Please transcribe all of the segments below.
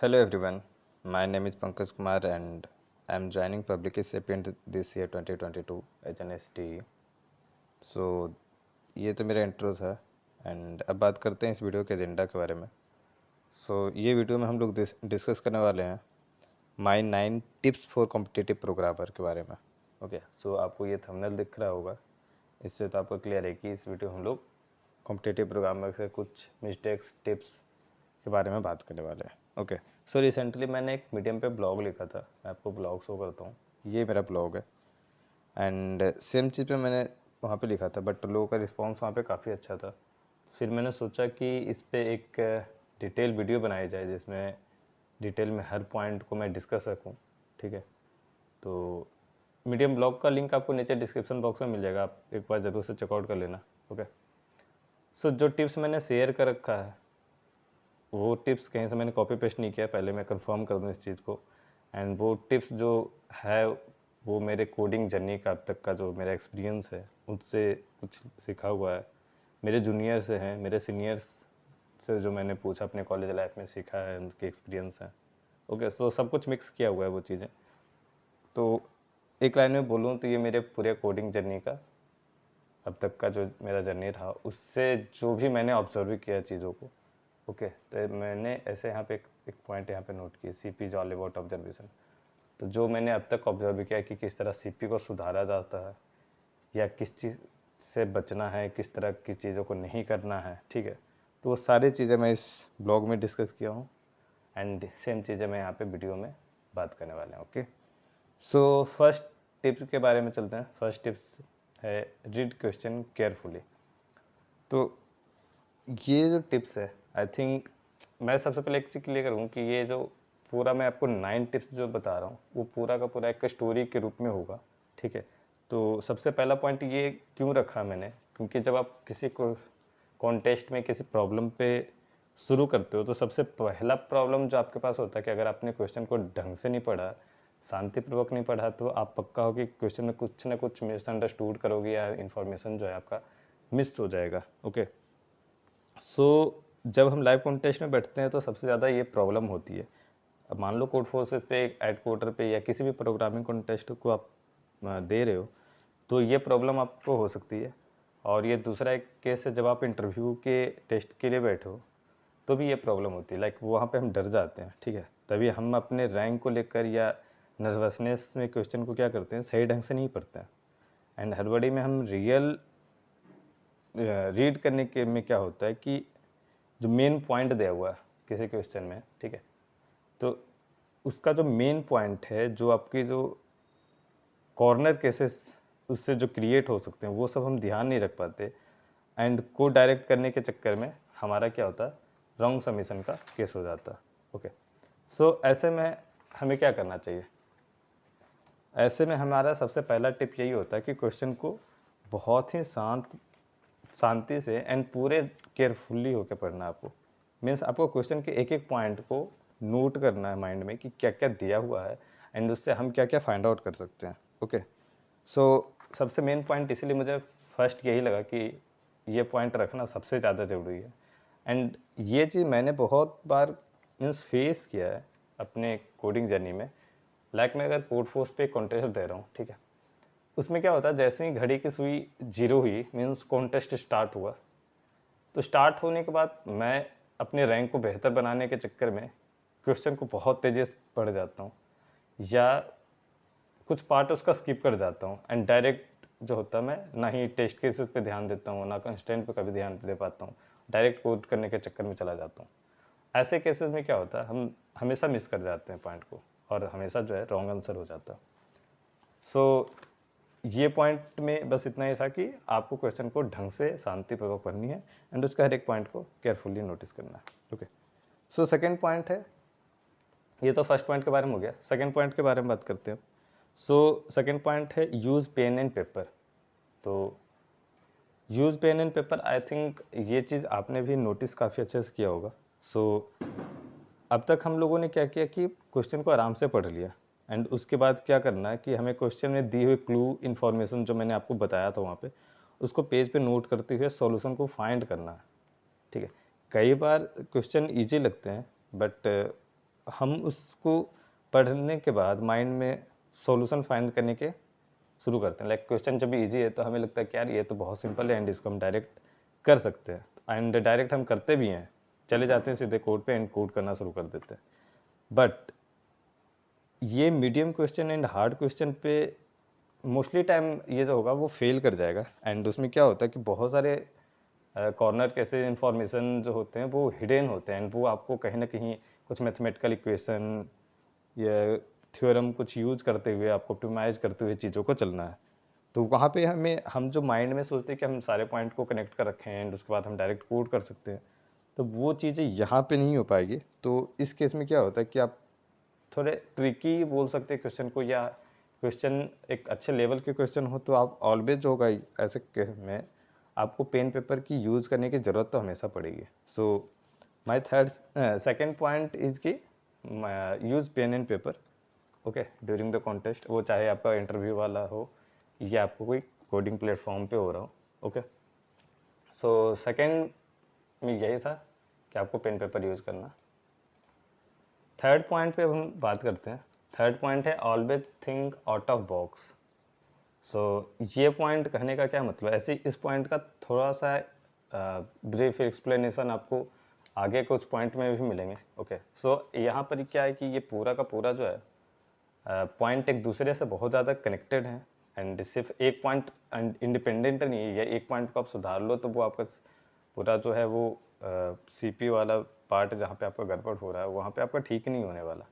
Hello everyone, my name is Pankaj Kumar and I am joining Public Sapient this year 2022 as an STE. So ये तो मेरा intro था and अब बात करते हैं इस वीडियो के एजेंडा के बारे में। ये वीडियो में हम लोग डिस्कस करने वाले हैं माई 9 टिप्स फॉर कॉम्पिटिटिव प्रोग्रामर के बारे में। सो आपको ये थंबनेल दिख रहा होगा, इससे तो आपको क्लियर है कि इस वीडियो हम लोग कॉम्पिटिटिव प्रोग्रामर से कुछ मिस्टेक्स टिप्स के बारे में बात करने वाले हैं। सो रिसेंटली मैंने एक मीडियम पे ब्लॉग लिखा था, मैं आपको ब्लॉग शो करता हूँ, ये मेरा ब्लॉग है एंड सेम चीज़ पे मैंने वहाँ पे लिखा था बट लोगों का रिस्पांस वहाँ पे काफ़ी अच्छा था। फिर मैंने सोचा कि इस पे एक डिटेल वीडियो बनाई जाए जिसमें डिटेल में हर पॉइंट को मैं डिस्कस सकूँ। ठीक है, तो मीडियम ब्लॉग का लिंक आपको नीचे डिस्क्रिप्शन बॉक्स में मिल जाएगा, आप एक बार ज़रूर से चेकआउट कर लेना। सो जो टिप्स मैंने शेयर कर रखा है वो टिप्स कहीं से मैंने कॉपी पेस्ट नहीं किया, पहले मैं कंफर्म कर दूँ इस चीज़ को। एंड वो टिप्स जो है वो मेरे कोडिंग जर्नी का अब तक का जो मेरा एक्सपीरियंस है उससे कुछ सीखा हुआ है, मेरे जूनियर से हैं, मेरे सीनियर्स से जो मैंने पूछा अपने कॉलेज लाइफ में सीखा है, उनके एक्सपीरियंस है। सो सब कुछ मिक्स किया हुआ है वो चीज़ें। तो एक लाइन में बोलूँ तो ये मेरे पूरे कोडिंग जर्नी का अब तक का जो मेरा जर्नी रहा उससे जो भी मैंने ऑब्जर्व किया चीज़ों को। तो मैंने ऐसे यहाँ पे एक पॉइंट यहाँ पे नोट की, C P is all about observation. तो जो मैंने अब तक ऑब्जर्व किया कि किस तरह सी पी को सुधारा जाता है या किस चीज़ से बचना है, किस तरह की चीज़ों को नहीं करना है। ठीक है, तो वो सारी चीज़ें मैं इस ब्लॉग में डिस्कस किया हूँ एंड सेम चीज़ें मैं यहाँ पे वीडियो में बात करने वाले हैं। सो फर्स्ट टिप्स के बारे में चलते हैं। फर्स्ट टिप्स है रीड क्वेश्चन केयरफुली। तो ये जो टिप्स है आई थिंक मैं सबसे पहले एक चीज़ क्लियर करूँ कि ये जो पूरा मैं आपको 9 टिप्स जो बता रहा हूँ वो पूरा का पूरा एक स्टोरी के रूप में होगा। ठीक है, तो सबसे पहला पॉइंट ये क्यों रखा मैंने, क्योंकि जब आप किसी को कॉन्टेस्ट में किसी प्रॉब्लम पे शुरू करते हो तो सबसे पहला प्रॉब्लम जो आपके पास होता है कि अगर आपने क्वेश्चन को ढंग से नहीं पढ़ा, शांतिपूर्वक नहीं पढ़ा, तो आप पक्का हो कि क्वेश्चन में कुछ ना कुछ मिसअंडरस्टूड करोगे या इन्फॉर्मेशन जो है आपका मिस हो जाएगा। जब हम लाइव कॉन्टेस्ट में बैठते हैं तो सबसे ज़्यादा ये प्रॉब्लम होती है। अब मान लो कोड फोर्सेस पे, एड कोडर पे या किसी भी प्रोग्रामिंग कॉन्टेस्ट को आप दे रहे हो तो ये प्रॉब्लम आपको हो सकती है। और ये दूसरा एक केस है जब आप इंटरव्यू के टेस्ट के लिए बैठे हो तो भी ये प्रॉब्लम होती है। लाइक वहाँ पे हम डर जाते हैं। ठीक है, तभी हम अपने रैंक को लेकर या नर्वसनेस में क्वेश्चन को क्या करते हैं, सही ढंग से नहीं पढ़ते हैं। एंड हड़बड़ी में हम रियल रीड करने के में क्या होता है कि जो मेन पॉइंट दिया हुआ है किसी क्वेश्चन में, ठीक है, तो उसका जो मेन पॉइंट है, जो आपकी जो कॉर्नर केसेस उससे जो क्रिएट हो सकते हैं वो सब हम ध्यान नहीं रख पाते एंड को डायरेक्ट करने के चक्कर में हमारा क्या होता है, रॉन्ग सबमिशन का केस हो जाता है। ऐसे में हमें क्या करना चाहिए, ऐसे में हमारा सबसे पहला टिप यही होता है कि क्वेश्चन को बहुत ही शांति से एंड पूरे केयरफुली होकर पढ़ना है आपको। मीन्स आपको क्वेश्चन के एक एक पॉइंट को नोट करना है माइंड में कि क्या क्या दिया हुआ है एंड उससे हम क्या क्या फाइंड आउट कर सकते हैं। सबसे मेन पॉइंट इसीलिए मुझे फर्स्ट यही लगा कि ये पॉइंट रखना सबसे ज़्यादा ज़रूरी है। एंड ये चीज़ मैंने बहुत बार मीन्स फेस किया है अपने कोडिंग जर्नी में। लाइक मैं अगर कोड फोर्स पे कॉन्टेस्ट दे रहा हूँ, ठीक है, उसमें क्या होता है, जैसे ही घड़ी की सुई 0 हुई मीन्स कॉन्टेस्ट स्टार्ट हुआ, तो स्टार्ट होने के बाद मैं अपने रैंक को बेहतर बनाने के चक्कर में क्वेश्चन को बहुत तेज़ी से पढ़ जाता हूँ या कुछ पार्ट उसका स्किप कर जाता हूँ एंड डायरेक्ट जो होता है मैं ना ही टेस्ट केसेस पे ध्यान देता हूँ ना कंस्टेंट पे कभी ध्यान दे पाता हूँ, डायरेक्ट कोड करने के चक्कर में चला जाता हूँ। ऐसे केसेस में क्या होता है, हम हमेशा मिस कर जाते हैं पॉइंट को और हमेशा जो है रॉन्ग आंसर हो जाता है। ये पॉइंट में बस इतना ही था कि आपको क्वेश्चन को ढंग से शांतिपूर्वक पढ़नी है एंड उसका हर एक पॉइंट को केयरफुली नोटिस करना है। सेकंड पॉइंट है, ये तो फर्स्ट पॉइंट के बारे में हो गया, सेकंड पॉइंट के बारे में बात करते हैं। सेकंड पॉइंट है यूज़ पेन एंड पेपर। तो use pen and paper, I think ये चीज़ आपने भी नोटिस काफ़ी अच्छे से किया होगा। अब तक हम लोगों ने क्या किया कि क्वेश्चन को आराम से पढ़ लिया एंड उसके बाद क्या करना है कि हमें क्वेश्चन में दी हुई क्लू इन्फॉर्मेशन जो मैंने आपको बताया था वहाँ पे, उसको पेज पे नोट करते हुए सॉल्यूशन को फाइंड करना है। ठीक है, कई बार क्वेश्चन इजी लगते हैं बट हम उसको पढ़ने के बाद माइंड में सॉल्यूशन फाइंड करने के शुरू करते हैं। लाइक क्वेश्चन जब इजी है तो हमें लगता है कि यार ये तो बहुत सिंपल है एंड इसको हम डायरेक्ट कर सकते हैं, एंड डायरेक्ट हम करते भी हैं, चले जाते हैं सीधे कोड पे एंड कोड करना शुरू कर देते हैं। बट ये medium question and hard question पे मोस्टली टाइम ये जो होगा वो फेल कर जाएगा, एंड उसमें क्या होता है कि बहुत सारे कॉर्नर कैसे इन्फॉर्मेशन जो होते हैं वो हिडन होते हैं, एंड वो आपको कहीं ना कहीं कुछ मैथमेटिकल इक्वेशन या थ्योरम कुछ यूज करते हुए आपको ऑप्टिमाइज करते हुए चीज़ों को चलना है। तो वहाँ पे हम जो माइंड में सोचते हैं कि हम सारे पॉइंट को कनेक्ट कर रखें एंड उसके बाद हम डायरेक्ट कोड कर सकते हैं, तो वो चीज़ें यहाँ पे नहीं हो पाएगी। तो इस केस में क्या होता है कि आप थोड़े ट्रिकी बोल सकते हैं क्वेश्चन को, या क्वेश्चन एक अच्छे लेवल के क्वेश्चन हो तो आप ऑलवेज होगा ही ऐसे केस में आपको पेन पेपर की यूज़ करने की ज़रूरत तो हमेशा पड़ेगी। So my second point is कि use pen and paper okay during the contest, वो चाहे आपका इंटरव्यू वाला हो या आपको कोई कोडिंग प्लेटफॉर्म पे हो रहा हो। ओके, सो सेकेंड में यही था कि आपको पेन पेपर यूज़ करना। थर्ड पॉइंट पे अब हम बात करते हैं। थर्ड पॉइंट है always think out of box. So ये पॉइंट कहने का क्या मतलब, ऐसे इस पॉइंट का थोड़ा सा ब्रीफ एक्सप्लेनेशन आपको आगे कुछ पॉइंट में भी मिलेंगे। ओके, सो यहाँ पर क्या है कि ये पूरा का पूरा जो है पॉइंट एक दूसरे से बहुत ज़्यादा कनेक्टेड हैं, एंड सिर्फ एक पॉइंट इंडिपेंडेंट नहीं है, या एक पॉइंट को आप सुधार लो तो वो आपका पूरा जो है वो सीपी वाला पार्ट जहाँ पे आपका गड़बड़ हो रहा है वहाँ पे आपका ठीक नहीं होने वाला।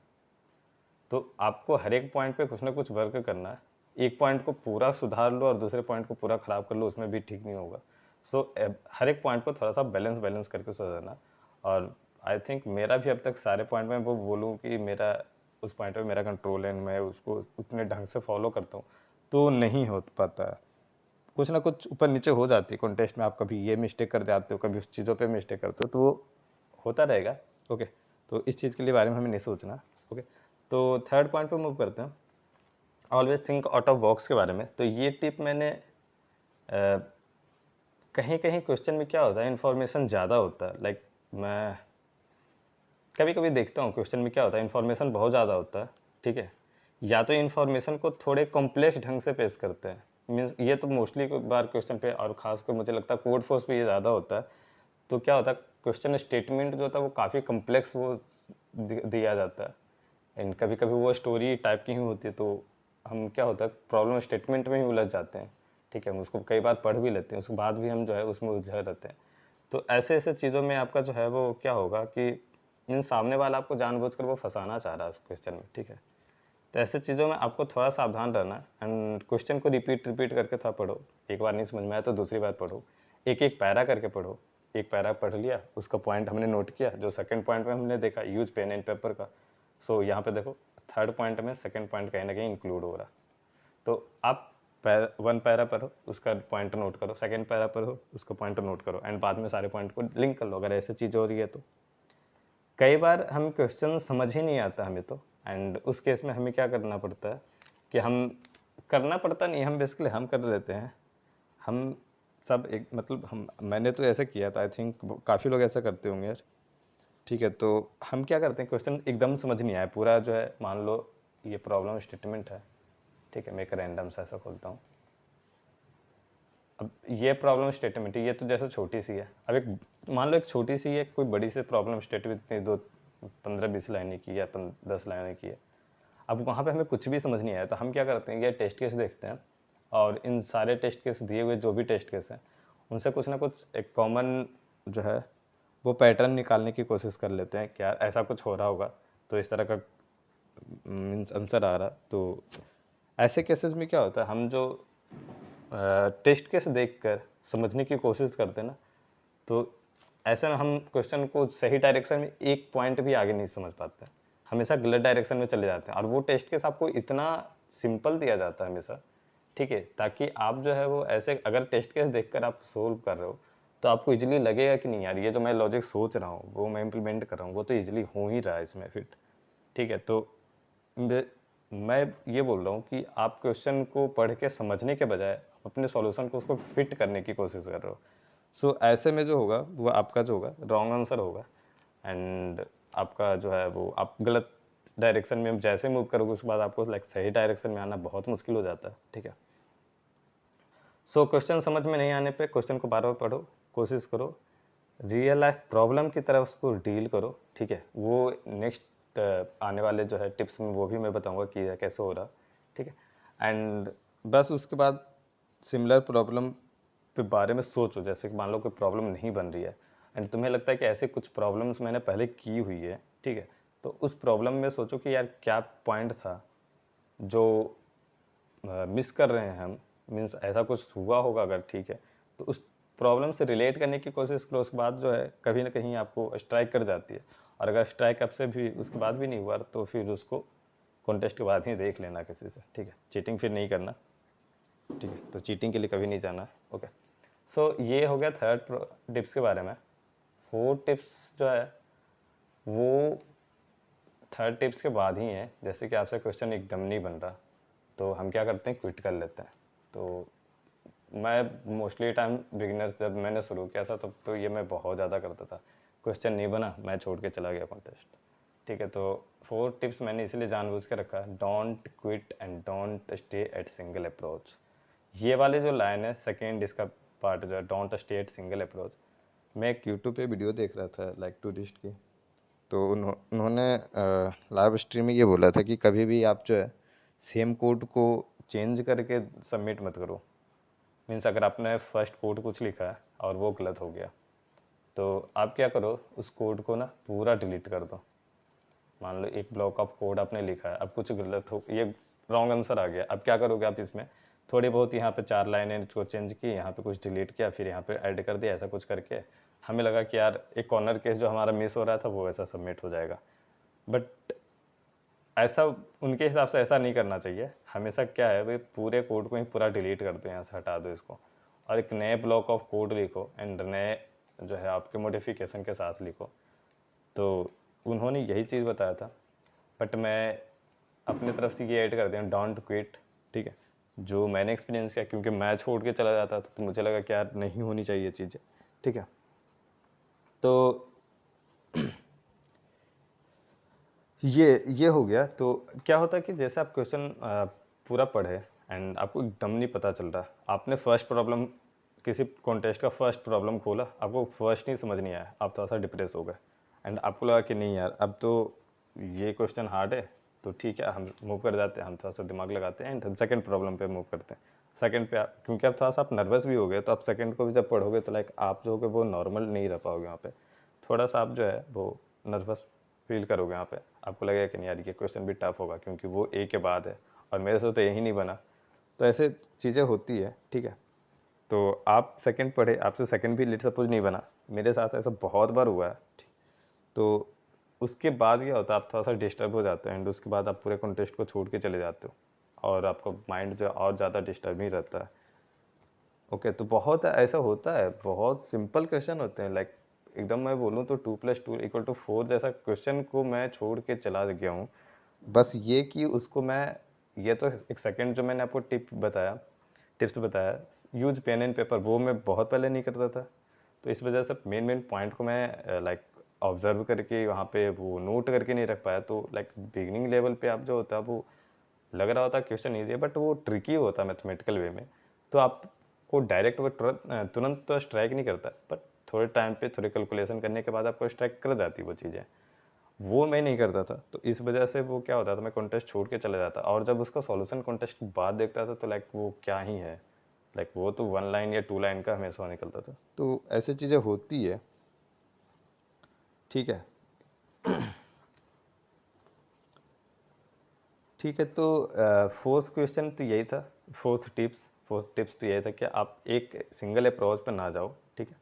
तो आपको हर एक पॉइंट पे कुछ ना कुछ वर्क करना है। एक पॉइंट को पूरा सुधार लो और दूसरे पॉइंट को पूरा ख़राब कर लो, उसमें भी ठीक नहीं होगा। सो हर एक पॉइंट को थोड़ा सा बैलेंस करके सुधारना। और आई थिंक मेरा भी अब तक सारे पॉइंट में वो बोलूँ कि मेरा उस पॉइंट पे मेरा कंट्रोल है, मैं उसको उतने ढंग से फॉलो करता हूँ तो नहीं हो पाता। कुछ ना कुछ ऊपर नीचे हो जाती है कॉन्टेस्ट में, आप कभी ये मिस्टेक कर जाते हो, कभी उस चीज़ों पे मिस्टेक करते हो, तो वो होता रहेगा। ओके, तो इस चीज़ के लिए बारे में हमें नहीं सोचना। ओके, तो थर्ड पॉइंट पे मूव करते हैं, always think out of box के बारे में। तो ये टिप मैंने कहीं कहीं क्वेश्चन में क्या होता है इन्फॉर्मेशन ज़्यादा होता है। लाइक मैं कभी कभी देखता हूँ क्वेश्चन में क्या होता है इन्फॉर्मेशन बहुत ज़्यादा होता है, ठीक है, या तो इन्फॉर्मेशन को थोड़े कॉम्प्लेक्स ढंग से पेश करते हैं। मीन्स ये तो मोस्टली बार क्वेश्चन पे, और ख़ासकर मुझे लगता है कोड फोर्स पे ये ज़्यादा होता है। तो क्या होता है क्वेश्चन स्टेटमेंट जो होता है वो काफ़ी कम्प्लेक्स वो दिया जाता है, एंड कभी कभी वो स्टोरी टाइप की ही होती है, तो हम क्या होता है प्रॉब्लम स्टेटमेंट में ही उलझ जाते हैं। ठीक है, हम उसको कई बार पढ़ भी लेते हैं, उसके बाद भी हम जो है उसमें उलझे रहते हैं। तो ऐसे ऐसे चीज़ों में आपका जो है वो क्या होगा कि इन सामने वाला आपको जानबूझकर वो फंसाना चाह रहा है उस क्वेश्चन में। ठीक है, तो ऐसे चीज़ों में आपको थोड़ा सावधान रहना है, एंड क्वेश्चन को रिपीट करके थोड़ा पढ़ो। एक बार नहीं समझ में आया तो दूसरी बार पढ़ो, एक एक पैरा करके पढ़ो। एक पैरा पढ़ लिया, उसका पॉइंट हमने नोट किया, जो सेकंड पॉइंट में हमने देखा यूज पेन एंड पेपर का। सो यहाँ पे देखो थर्ड पॉइंट में सेकंड पॉइंट कहीं ना कहीं इंक्लूड हो रहा। तो आप वन पैरा पढ़ो, उसका पॉइंट नोट करो, सेकंड पैरा पढ़ो, उसका पॉइंट नोट करो, एंड बाद में सारे पॉइंट को लिंक कर लो अगर ऐसी चीज़ हो रही है तो। कई बार हम क्वेश्चन समझ ही नहीं आता हमें तो, एंड उस केस में हमें क्या करना पड़ता है कि हम करना पड़ता नहीं, हम बेसिकली हम कर लेते हैं। हम सब एक मतलब मैंने तो ऐसा किया था, आई थिंक काफ़ी लोग ऐसा करते होंगे यार। ठीक है, तो हम क्या करते हैं क्वेश्चन एकदम समझ नहीं आया पूरा जो है, मान लो ये प्रॉब्लम स्टेटमेंट है। ठीक है, मैं एक रैंडम सा ऐसा खोलता हूँ। अब ये प्रॉब्लम स्टेटमेंट है, ये तो जैसे छोटी सी है। अब एक मान लो एक छोटी सी है, कोई बड़ी सी प्रॉब्लम स्टेटमेंट इतनी 15-20 लाइनें की या 10 लाइनें की है। अब वहाँ पे हमें कुछ भी समझ नहीं आया तो हम क्या करते हैं, ये टेस्ट केस देखते हैं, और इन सारे टेस्ट केस दिए हुए जो भी टेस्ट केस हैं उनसे कुछ ना कुछ एक कॉमन जो है वो पैटर्न निकालने की कोशिश कर लेते हैं, क्या ऐसा कुछ हो रहा होगा तो इस तरह का मीन्स आंसर आ रहा। तो ऐसे केसेस में क्या होता है, हम जो टेस्ट केस देखकर समझने की कोशिश करते हैं ना, तो ऐसे में हम क्वेश्चन को सही डायरेक्शन में एक पॉइंट भी आगे नहीं समझ पाते, हमेशा गलत डायरेक्शन में चले जाते हैं। और वो टेस्ट केस आपको इतना सिंपल दिया जाता है हमेशा, ठीक है, ताकि आप जो है वो ऐसे अगर टेस्ट केस देखकर आप सोल्व कर रहे हो तो आपको इजीली लगेगा कि नहीं यार ये जो मैं लॉजिक सोच रहा हूँ वो मैं इम्प्लीमेंट कर रहा हूँ वो तो इजीली हो ही रहा है इसमें फिट। ठीक है, तो मैं ये बोल रहा हूँ कि आप क्वेश्चन को पढ़ के समझने के बजाय अपने सॉल्यूशन को उसको फिट करने की कोशिश कर रहे हो। सो ऐसे में जो होगा वो आपका जो होगा रॉन्ग आंसर होगा, एंड आपका जो है वो आप गलत डायरेक्शन में जैसे मूव करोगे उसके बाद आपको लाइक सही डायरेक्शन में आना बहुत मुश्किल हो जाता है, ठीक है। सो क्वेश्चन समझ में नहीं आने पे क्वेश्चन को बार बार पढ़ो, कोशिश करो, रियल लाइफ प्रॉब्लम की तरह उसको डील करो, ठीक है। वो नेक्स्ट आने वाले जो है टिप्स में वो भी मैं बताऊंगा कि यह कैसे हो रहा, ठीक है। एंड बस उसके बाद सिमिलर प्रॉब्लम के बारे में सोचो, जैसे कि मान लो कोई प्रॉब्लम नहीं बन रही है एंड तुम्हें लगता है कि ऐसे कुछ प्रॉब्लम्स मैंने पहले की हुई है, ठीक है। तो उस प्रॉब्लम में सोचो कि यार क्या पॉइंट था जो मिस कर रहे हैं हम, मीन्स ऐसा कुछ हुआ होगा अगर, ठीक है। तो उस प्रॉब्लम से रिलेट करने की कोशिश करो, उसके बाद जो है कभी ना कहीं आपको स्ट्राइक कर जाती है। और अगर स्ट्राइक आपसे भी उसके बाद भी नहीं हुआ तो फिर उसको कॉन्टेस्ट के बाद ही देख लेना किसी से, ठीक है। चीटिंग फिर नहीं करना, ठीक है। तो चीटिंग के लिए कभी नहीं जाना, ओके। सो ये हो गया थर्ड टिप्स के बारे में। फोर्थ टिप्स जो है वो थर्ड टिप्स के बाद ही है। जैसे कि आपसे क्वेश्चन एकदम नहीं बन रहा तो हम क्या करते हैं, क्विट कर लेते हैं। तो मैं मोस्टली टाइम बिगिनर्स जब मैंने शुरू किया था तब तो ये मैं बहुत ज़्यादा करता था, क्वेश्चन नहीं बना मैं छोड़ के चला गया कॉन्टेस्ट, ठीक है। तो 4 टिप्स मैंने इसलिए जानबूझ के रखा, don't quit and don't stay at single approach. ये वाले जो लाइन है सेकेंड इसका पार्ट जो है, don't stay at single approach, मैं एक यूट्यूब पे वीडियो देख रहा था लाइक टूरिस्ट की। तो उन्होंने लाइव स्ट्रीम में ये बोला था कि कभी भी आप जो है सेम कोड को चेंज करके सबमिट मत करो। मीन्स अगर आपने फर्स्ट कोड कुछ लिखा है और वो गलत हो गया तो आप क्या करो, उस कोड को ना पूरा डिलीट कर दो। मान लो एक ब्लॉक ऑफ कोड आपने लिखा है, अब कुछ गलत हो, ये रॉन्ग आंसर आ गया, अब क्या करोगे आप, इसमें थोड़ी बहुत यहाँ पे 4 लाइनें को चेंज की, यहाँ पे कुछ डिलीट किया, फिर यहाँ पे ऐड कर दिया, ऐसा कुछ करके हमें लगा कि यार एक कॉर्नर केस जो हमारा मिस हो रहा था वो ऐसा सबमिट हो जाएगा। बट ऐसा उनके हिसाब से ऐसा नहीं करना चाहिए। हमेशा क्या है भाई, पूरे कोड को ही पूरा डिलीट कर दो, यहाँ से हटा दो इसको, और एक नए ब्लॉक ऑफ कोड लिखो एंड नए जो है आपके मॉडिफिकेशन के साथ लिखो। तो उन्होंने यही चीज़ बताया था, बट मैं अपनी तरफ से ये ऐड कर दिया, डोंट क्विट, ठीक है। जो मैंने एक्सपीरियंस किया, क्योंकि मैं छोड़ के चला जाता था तो मुझे लगा कि यार नहीं होनी चाहिए चीज़ें, ठीक है। तो ये हो गया। तो क्या होता है कि जैसे आप क्वेश्चन पूरा पढ़े एंड आपको एकदम नहीं पता चल रहा, आपने फर्स्ट प्रॉब्लम किसी कॉन्टेस्ट का फर्स्ट प्रॉब्लम खोला, आपको फर्स्ट नहीं समझ नहीं आया, आप थोड़ा सा डिप्रेस हो गए एंड आपको लगा कि नहीं यार अब तो ये क्वेश्चन हार्ड है, तो ठीक है हम मूव कर जाते हैं, हम थोड़ा सा दिमाग लगाते हैं एंड हम सेकंड प्रॉब्लम पे मूव करते हैं। सेकंड पे क्योंकि आप थोड़ा सा आप नर्वस भी हो गए तो आप सेकंड को भी जब पढ़ोगे तो लाइक आप जो होगे वो नॉर्मल नहीं रह पाओगे, वहाँ पे थोड़ा सा आप जो है वो नर्वस फील करोगे। यहाँ पे आपको लगेगा कि नहीं यार ये क्वेश्चन भी टफ होगा क्योंकि वो ए के बाद है और मेरे से तो यही नहीं बना। तो ऐसे चीज़ें होती है, ठीक है। तो आप सेकंड पढ़े, आपसे सेकंड भी लेट सपोज नहीं बना, मेरे साथ ऐसा बहुत बार हुआ है, ठीक। तो उसके बाद क्या होता है, आप थोड़ा सा डिस्टर्ब हो जाते हैं एंड उसके बाद आप पूरे कॉन्टेस्ट को छोड़ के चले जाते हो और आपका माइंड जो है और ज़्यादा डिस्टर्ब ही रहता है। ओके, तो बहुत ऐसा होता है, बहुत सिंपल क्वेश्चन होते हैं लाइक एकदम मैं बोलूँ तो 2+2=4 जैसा क्वेश्चन को मैं छोड़ के चला गया हूँ। बस ये कि उसको मैं, ये तो एक सेकंड जो मैंने आपको टिप्स बताया, यूज पेन एंड पेपर, वो मैं बहुत पहले नहीं करता था। तो इस वजह से मेन मेन पॉइंट को मैं लाइक ऑब्जर्व करके वहाँ पे वो नोट करके नहीं रख पाया। तो लाइक बिगनिंग लेवल पे आप जो होता है वो लग रहा होता क्वेश्चन ईजी है बट वो ट्रिकी होता है मैथमेटिकल वे में। तो आपको डायरेक्ट वो तुरंत तो स्ट्राइक नहीं करता, बट थोड़े टाइम पे थोड़ी कैलकुलेशन करने के बाद आपको स्ट्राइक कर जाती वो चीज़ें। वो मैं नहीं करता था, तो इस वजह से वो क्या होता था, मैं कॉन्टेस्ट छोड़ के चला जाता और जब उसका सॉल्यूशन कॉन्टेस्ट के बाद देखता था तो लाइक वो क्या ही है, लाइक वो तो 1 लाइन या 2 लाइन का हमेशा निकलता था। तो ऐसी चीज़ें होती है, ठीक है। ठीक है, तो फोर्थ टिप्स तो यही था कि आप एक सिंगल अप्रोच पर ना जाओ, ठीक है।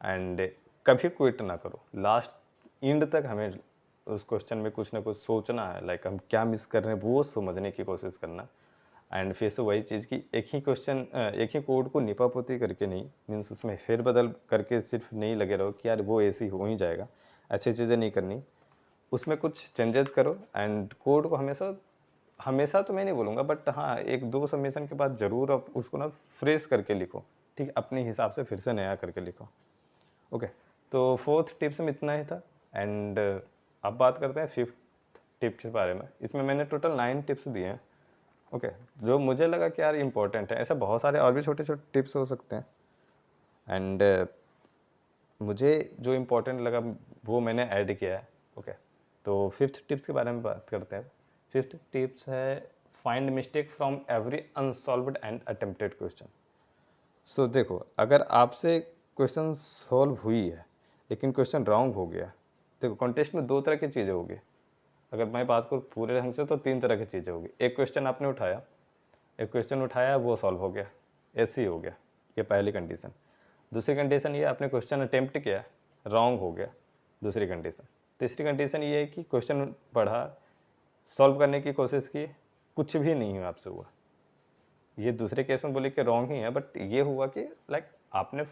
एंड कभी क्विट ना करो, लास्ट एंड तक हमें उस क्वेश्चन में कुछ ना कुछ सोचना है, लाइक हम क्या मिस कर रहे हैं वो समझने की कोशिश करना। एंड फिर से वही चीज़ कि एक ही कोड को निपापोती करके नहीं, मीन्स उसमें फेरबदल करके सिर्फ नहीं लगे रहो कि यार वो ऐसे ही हो ही जाएगा, ऐसी चीज़ें नहीं करनी। उसमें कुछ चेंजेस करो एंड कोड को हमेशा हमेशा तो मैं नहीं बोलूँगा बट हाँ, 1-2 सबमिशन के बाद ज़रूर आप उसको ना फ्रेश करके लिखो, ठीक है, अपने हिसाब से फिर से नया करके लिखो। ओके, तो फोर्थ टिप्स में इतना ही था एंड अब बात करते हैं फिफ्थ टिप्स के बारे में। इसमें मैंने टोटल 9 टिप्स दिए हैं, ओके, जो मुझे लगा कि यार इंपॉर्टेंट है। ऐसे बहुत सारे और भी छोटे छोटे टिप्स हो सकते हैं, एंड मुझे जो इम्पोर्टेंट लगा वो मैंने ऐड किया है, ओके। तो फिफ्थ टिप्स के बारे में बात करते हैं। फिफ्थ टिप्स है find mistake from every unsolved and attempted question. So देखो, अगर आपसे क्वेश्चन सॉल्व हुई है लेकिन क्वेश्चन रॉन्ग हो गया, देखो कॉन्टेस्ट में 2 तरह की चीज़ें होगी। अगर मैं बात करूँ पूरे ढंग से तो 3 तरह की चीज़ें होगी। एक क्वेश्चन आपने उठाया, एक क्वेश्चन उठाया वो सॉल्व हो गया, ऐसे ही हो गया, ये पहली कंडीशन। दूसरी कंडीशन ये आपने क्वेश्चन अटेम्प्ट किया, रॉन्ग हो गया, दूसरी कंडीशन। तीसरी कंडीशन ये है कि क्वेश्चन पढ़ा, सॉल्व करने की कोशिश की, कुछ भी नहीं हुआ आपसे हुआ। ये दूसरे केस में बोले कि रॉन्ग ही है, बट ये हुआ कि लाइक आपने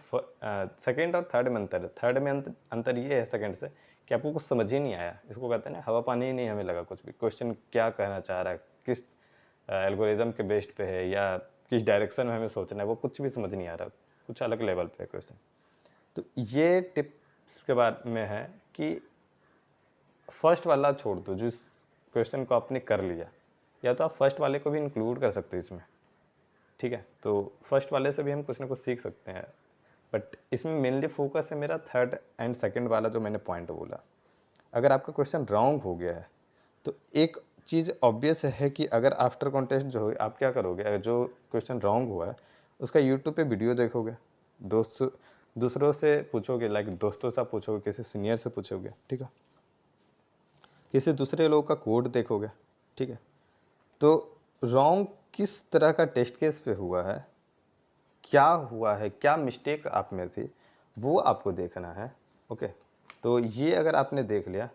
सेकंड और थर्ड में अंतर है। थर्ड में अंतर ये है सेकंड से कि आपको कुछ समझ ही नहीं आया। इसको कहते हैं ना हवा पानी ही नहीं हमें लगा कुछ भी। क्वेश्चन क्या कहना चाह रहा है, किस एल्गोरिदम के बेस्ड पे है या किस डायरेक्शन में हमें सोचना है, वो कुछ भी समझ नहीं आ रहा, कुछ अलग लेवल पे है क्वेश्चन। तो ये टिप्स के बारे में है कि फर्स्ट वाला छोड़ दो, जिस क्वेश्चन को आपने कर लिया, या तो आप फर्स्ट वाले को भी इंक्लूड कर सकते हो इसमें, ठीक है। तो फर्स्ट वाले से भी हम कुछ ना कुछ सीख सकते हैं, बट इसमें मेनली फोकस है मेरा थर्ड एंड सेकंड वाला जो मैंने पॉइंट बोला। अगर आपका क्वेश्चन रॉन्ग हो गया है तो एक चीज़ ऑब्वियस है कि अगर आफ्टर कॉन्टेस्ट जो है आप क्या करोगे, अगर जो क्वेश्चन रॉन्ग हुआ है उसका यूट्यूब पे वीडियो देखोगे, दूसरों से पूछोगे, लाइक दोस्तों से पूछोगे, किसी सीनियर से पूछोगे, ठीक है, किसी दूसरे लोग का कोड देखोगे, ठीक है। तो रॉन्ग किस तरह का टेस्ट केस पे हुआ है, क्या हुआ है, क्या मिस्टेक आप में थी, वो आपको देखना है, ओके। तो ये अगर आपने देख लिया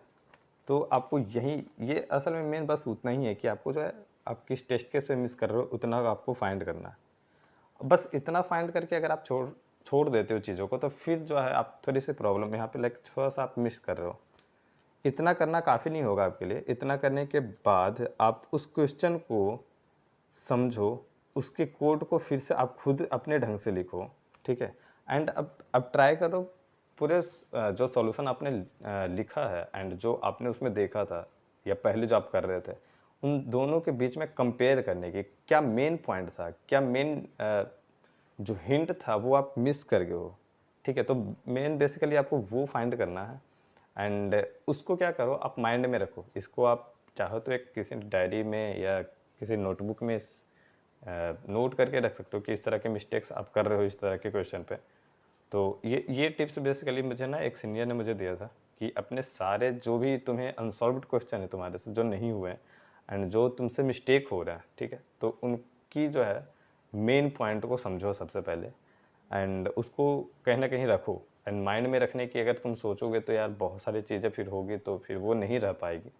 तो आपको ये असल में मेन बस उतना ही है कि आपको जो है आप किस टेस्ट केस पे मिस कर रहे हो उतना आपको फाइंड करना है। बस इतना फाइंड करके अगर आप छोड़ देते हो चीज़ों को तो फिर जो है आप थोड़ी सी प्रॉब्लम यहाँ पे लाइक थोड़ा सा आप मिस कर रहे हो। इतना करना काफ़ी नहीं होगा आपके लिए। इतना करने के बाद आप उस क्वेश्चन को समझो, उसके कोड को फिर से आप खुद अपने ढंग से लिखो, ठीक है। एंड अब ट्राई करो पूरे जो सॉल्यूशन आपने लिखा है एंड जो आपने उसमें देखा था या पहले जो आप कर रहे थे, उन दोनों के बीच में कंपेयर करने की क्या मेन पॉइंट था, क्या मेन जो हिंट था वो आप मिस कर गए हो, ठीक है। तो मेन बेसिकली आपको वो फाइंड करना है एंड उसको क्या करो, आप माइंड में रखो। इसको आप चाहो तो एक किसी डायरी में या किसी नोटबुक में नोट करके रख सकते हो कि इस तरह के मिस्टेक्स आप कर रहे हो इस तरह के क्वेश्चन पे। तो ये टिप्स बेसिकली मुझे ना एक सीनियर ने मुझे दिया था कि अपने सारे जो भी तुम्हें अनसॉल्व्ड क्वेश्चन है तुम्हारे से जो नहीं हुए हैं एंड जो तुमसे मिस्टेक हो रहा है, ठीक है, तो उनकी जो है मेन पॉइंट को समझो सबसे पहले एंड उसको कहीं ना कहीं रखो। एंड माइंड में रखने की अगर तुम सोचोगे तो यार बहुत सारी चीज़ें फिर होगी तो फिर वो नहीं रह पाएगी।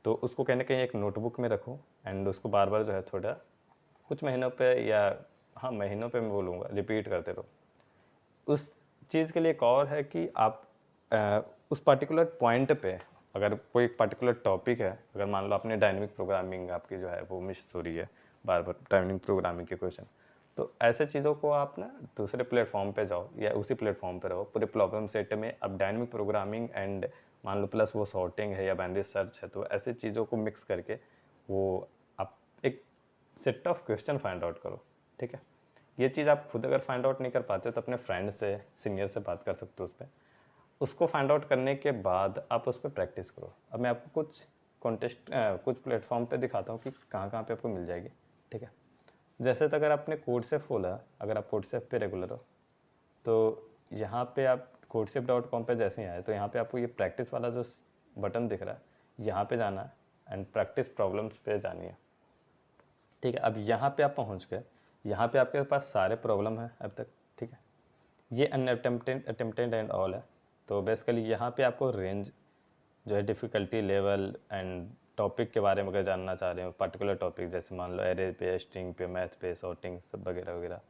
तो उसको कहीं ना कहीं एक नोटबुक में रखो एंड उसको बार बार जो है थोड़ा कुछ महीनों पे या हाँ महीनों पे मैं बोलूँगा रिपीट करते रहो। उस चीज़ के लिए एक और है कि आप उस पर्टिकुलर पॉइंट पे अगर कोई पर्टिकुलर टॉपिक है, अगर मान लो आपने डायनेमिक प्रोग्रामिंग आपकी जो है वो मिस हो रही है बार बार डायनेमिक प्रोग्रामिंग के क्वेश्चन, तो ऐसे चीज़ों को आप ना दूसरे प्लेटफॉर्म पे जाओ या उसी प्लेटफॉर्म पे रहो। पूरे प्रॉब्लम सेट में अब डायनेमिक प्रोग्रामिंग एंड मान लो प्लस वो सॉर्टिंग है या बाइनरी सर्च है, तो ऐसे चीज़ों को मिक्स करके वो आप एक set of question find out करो, ठीक है। ये चीज़ आप खुद अगर फाइंड आउट नहीं कर पाते हो तो अपने फ्रेंड से सीनियर से बात कर सकते हो उस पर। उसको फाइंड आउट करने के बाद आप उस पर प्रैक्टिस करो। अब मैं आपको कुछ कॉन्टेस्ट कुछ प्लेटफॉर्म पे दिखाता हूँ कि कहाँ कहाँ पे आपको मिल जाएगी, ठीक है। जैसे तो अगर आपने कोडसेफ खोला, अगर आप कोडसेफ पे रेगुलर हो तो यहाँ पे आप codesafe.com पे जैसे ही आए तो यहाँ पे आपको ये प्रैक्टिस वाला जो बटन दिख रहा है यहाँ पे जाना है एंड प्रैक्टिस प्रॉब्लम्स पे जानी है, ठीक है। अब यहाँ पे आप पहुँच गए, यहाँ पे आपके पास सारे प्रॉब्लम है अब तक, ठीक है। ये अनअटेम्प्टेड एंड ऑल है। तो बेसिकली यहाँ पे आपको रेंज जो है डिफ़िकल्टी लेवल एंड टॉपिक के बारे में अगर जानना चाह रहे हो, पर्टिकुलर टॉपिक जैसे मान लो एरे पे, स्ट्रिंग पे, मैथ पे, सॉर्टिंग सब वगैरह वगैरह,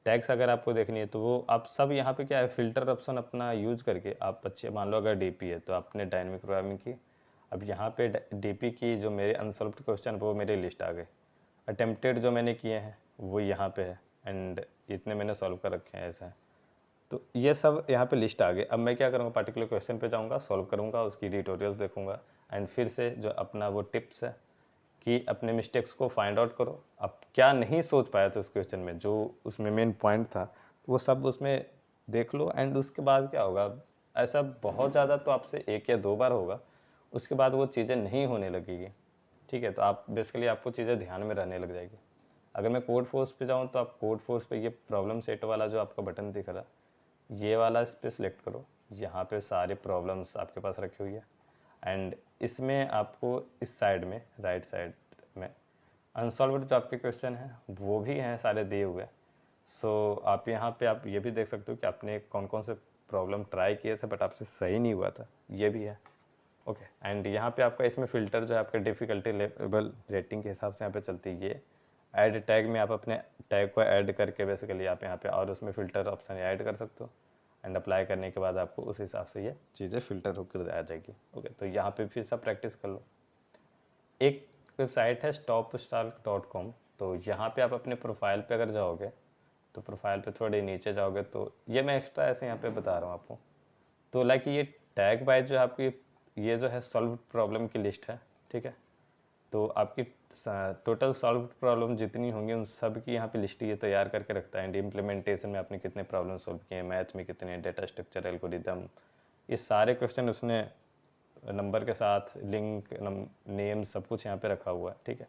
टैग्स अगर आपको देखनी है तो वो आप सब यहाँ पे क्या है फ़िल्टर ऑप्शन अपना यूज़ करके आप अच्छे मान लो अगर डीपी है तो आपने डायनेमिक प्रोग्रामिंग की। अब यहाँ पे डीपी की जो मेरे अनसॉल्व्ड क्वेश्चन वो मेरी लिस्ट आ गई। अटेम्प्टेड जो मैंने किए हैं वो यहाँ पे है एंड इतने मैंने सॉल्व कर रखे हैं ऐसा है। तो ये सब यहाँ पे लिस्ट आ गई। अब मैं क्या करूँगा, पर्टिकुलर क्वेश्चन पे जाऊँगा, सॉल्व करूँगा, उसकी ट्यूटोरियल्स देखूँगा एंड फिर से जो अपना वो टिप्स है कि अपने मिस्टेक्स को फाइंड आउट करो, आप क्या नहीं सोच पाए थे उस क्वेश्चन में, जो उसमें मेन पॉइंट था वो सब उसमें देख लो। एंड उसके बाद क्या होगा, ऐसा बहुत ज़्यादा तो आपसे 1 या 2 बार होगा, उसके बाद वो चीज़ें नहीं होने लगेगी, ठीक है। तो आप बेसिकली आपको चीज़ें ध्यान में रहने लग जाएगी। अगर मैं कोड फोर्स पे जाऊँ तो आप कोड फोर्स पे ये प्रॉब्लम सेट वाला जो आपका बटन दिख रहा है, ये वाला इस पर सिलेक्ट करो। यहाँ पे सारे प्रॉब्लम्स आपके पास रखी हुई है एंड इसमें आपको इस साइड में, राइट साइड में, अनसॉल्व्ड जो आपके क्वेश्चन हैं वो भी हैं, सारे दिए हुए। सो आप यहाँ पे आप ये भी देख सकते हो कि आपने कौन कौन से प्रॉब्लम ट्राई किए थे बट आपसे सही नहीं हुआ था, ये भी है। ओके, एंड यहाँ पे आपका इसमें फ़िल्टर जो है आपके डिफ़िकल्टी लेवल रेटिंग के हिसाब से यहाँ पे चलती है। ये ऐड टैग में आप अपने टैग को ऐड करके बेसिकली आप यहाँ पे और उसमें फ़िल्टर ऑप्शन ऐड कर सकते हो एंड अप्लाई करने के बाद आपको उस हिसाब से ये चीज़ें फ़िल्टर होकर आ जाएगी। ओके, तो यहाँ पे फिर सब प्रैक्टिस कर लो। एक वेबसाइट है stopstalk.com, तो यहाँ पे आप अपने प्रोफाइल पे अगर जाओगे तो प्रोफाइल पे थोड़े नीचे जाओगे तो ये मैं एक्स्ट्रा ऐसे यहाँ पे बता रहा हूँ आपको। तो लाइक ये टैग बाय जो है आपकी, ये जो है सॉल्व प्रॉब्लम की लिस्ट है, ठीक है। तो आपकी टोटल सॉल्व प्रॉब्लम जितनी होंगी उन सब की यहाँ पे लिस्ट ये तैयार करके रखता है। एंड इम्प्लीमेंटेशन में आपने कितने प्रॉब्लम सॉल्व किए, मैथ में कितने, डेटा स्ट्रक्चर, एल्गोरिदम, ये सारे क्वेश्चन उसने नंबर के साथ लिंक, नेम, सब कुछ यहाँ पे रखा हुआ है, ठीक है।